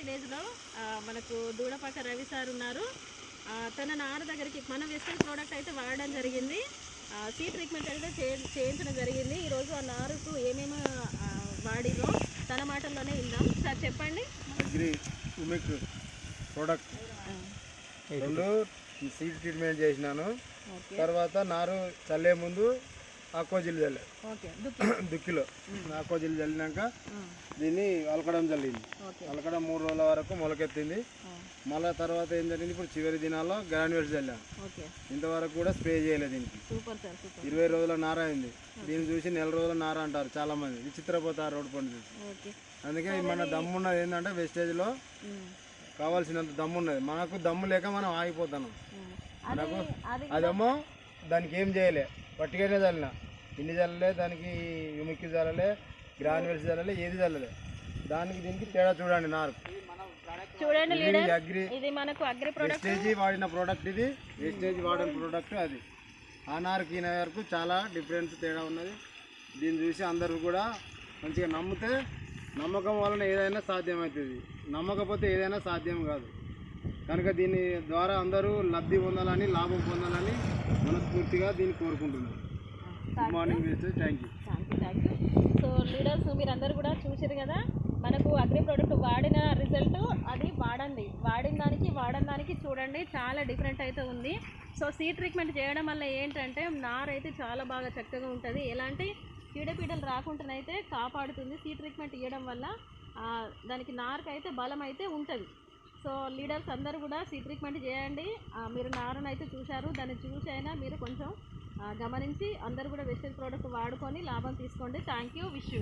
విలేజ్లో మనకు దూడపాక రవి సార్ ఉన్నారు. తన నాన్న దగ్గరికి మన వెస్టర్న్ ప్రోడక్ట్ అయితే వాడడం జరిగింది. సీడ్ ట్రీట్మెంట్ అయితే చేయించడం జరిగింది. ఈరోజు ఆ నారుకు ఏమేమి వాడిరో తన మాటల్లోనే విందాం. సార్ చెప్పండి. Agri humic product 2 seed treatment చేసినాను. తర్వాత నారు చల్లే ముందు ఆకోజిల్ చల్లే దుక్కిలో ఆకోజిల్ చల్లినాక దీన్ని అలకడం చల్లింది. అలకడం 3 రోజుల వరకు మొలకెత్తింది. మళ్ళీ తర్వాత ఏం జరిగింది, ఇప్పుడు చివరి దినాల్లో గ్రాన్యులేట్స్ చల్లాను. ఇంతవరకు కూడా స్ప్రే చేయలేదు. దీనికి 20 రోజుల నార అయింది. దీన్ని చూసి 1 రోజుల నార అంటారు చాలా మంది, విచిత్రపోతారు రోడ్డు పండు చూసి. అందుకే మన దమ్మున్నది ఏంటంటే వెస్టేజ్లో కావాల్సినంత దమ్ము ఉన్నది. మనకు దమ్ము లేక మనం ఆగిపోతున్నాం. మనకు అదేమో దానికి ఏం చేయలే, పట్టిగానే చల్లిన. ఇన్ని చల్లలే, దానికి యుమిక్కి చల్లలే, గ్రాన్యులేట్స్ చల్లలే, ఏది చల్లలే. దానికి దీనికి తేడా చూడండి. నారు చూడండి, వెస్టేజ్ వాడిన ప్రోడక్ట్ ఇది, వెస్టేజ్ వాడిన ప్రోడక్ట్ అది. ఆ నారుకి ఈ నారుకు చాలా డిఫరెన్స్ తేడా ఉన్నది. దీన్ని చూసి అందరూ కూడా మంచిగా నమ్మితే, నమ్మకం వలన ఏదైనా సాధ్యమవుతుంది, నమ్మకపోతే ఏదైనా సాధ్యం కాదు. కనుక దీని ద్వారా అందరూ లబ్ధి పొందాలని, లాభం పొందాలని మనస్ఫూర్తిగా దీన్ని కోరుకుంటున్నాను. గుడ్ మార్నింగ్ వెస్టేజ్. Thank you. సో లీడర్స్, మీరందరూ కూడా చూసారు కదా, మనకు అగ్రి ప్రోడక్ట్ వాడిన రిజల్ట్ అది వాడిన దానికి చూడండి చాలా డిఫరెంట్ అయితే ఉంది. సో సీడ్ ట్రీట్మెంట్ చేయడం వల్ల ఏంటంటే నారు అయితే చాలా బాగా చక్కగా ఉంటుంది. ఎలాంటి చీడపీడలు రాకుండానైతే కాపాడుతుంది. సీడ్ ట్రీట్మెంట్ ఇవ్వడం వల్ల దానికి నారుకైతే బలం అయితే ఉంటుంది. సో లీడర్స్ అందరూ కూడా సీడ్ ట్రీట్మెంట్ చేయండి. మీరు నారును అయితే చూశారు, దాన్ని చూసైనా మీరు కొంచెం గమనించి అందరూ కూడా వెస్టేజ్ ప్రోడక్ట్ వాడుకొని లాభం తీసుకోండి. Thank you. Wish you.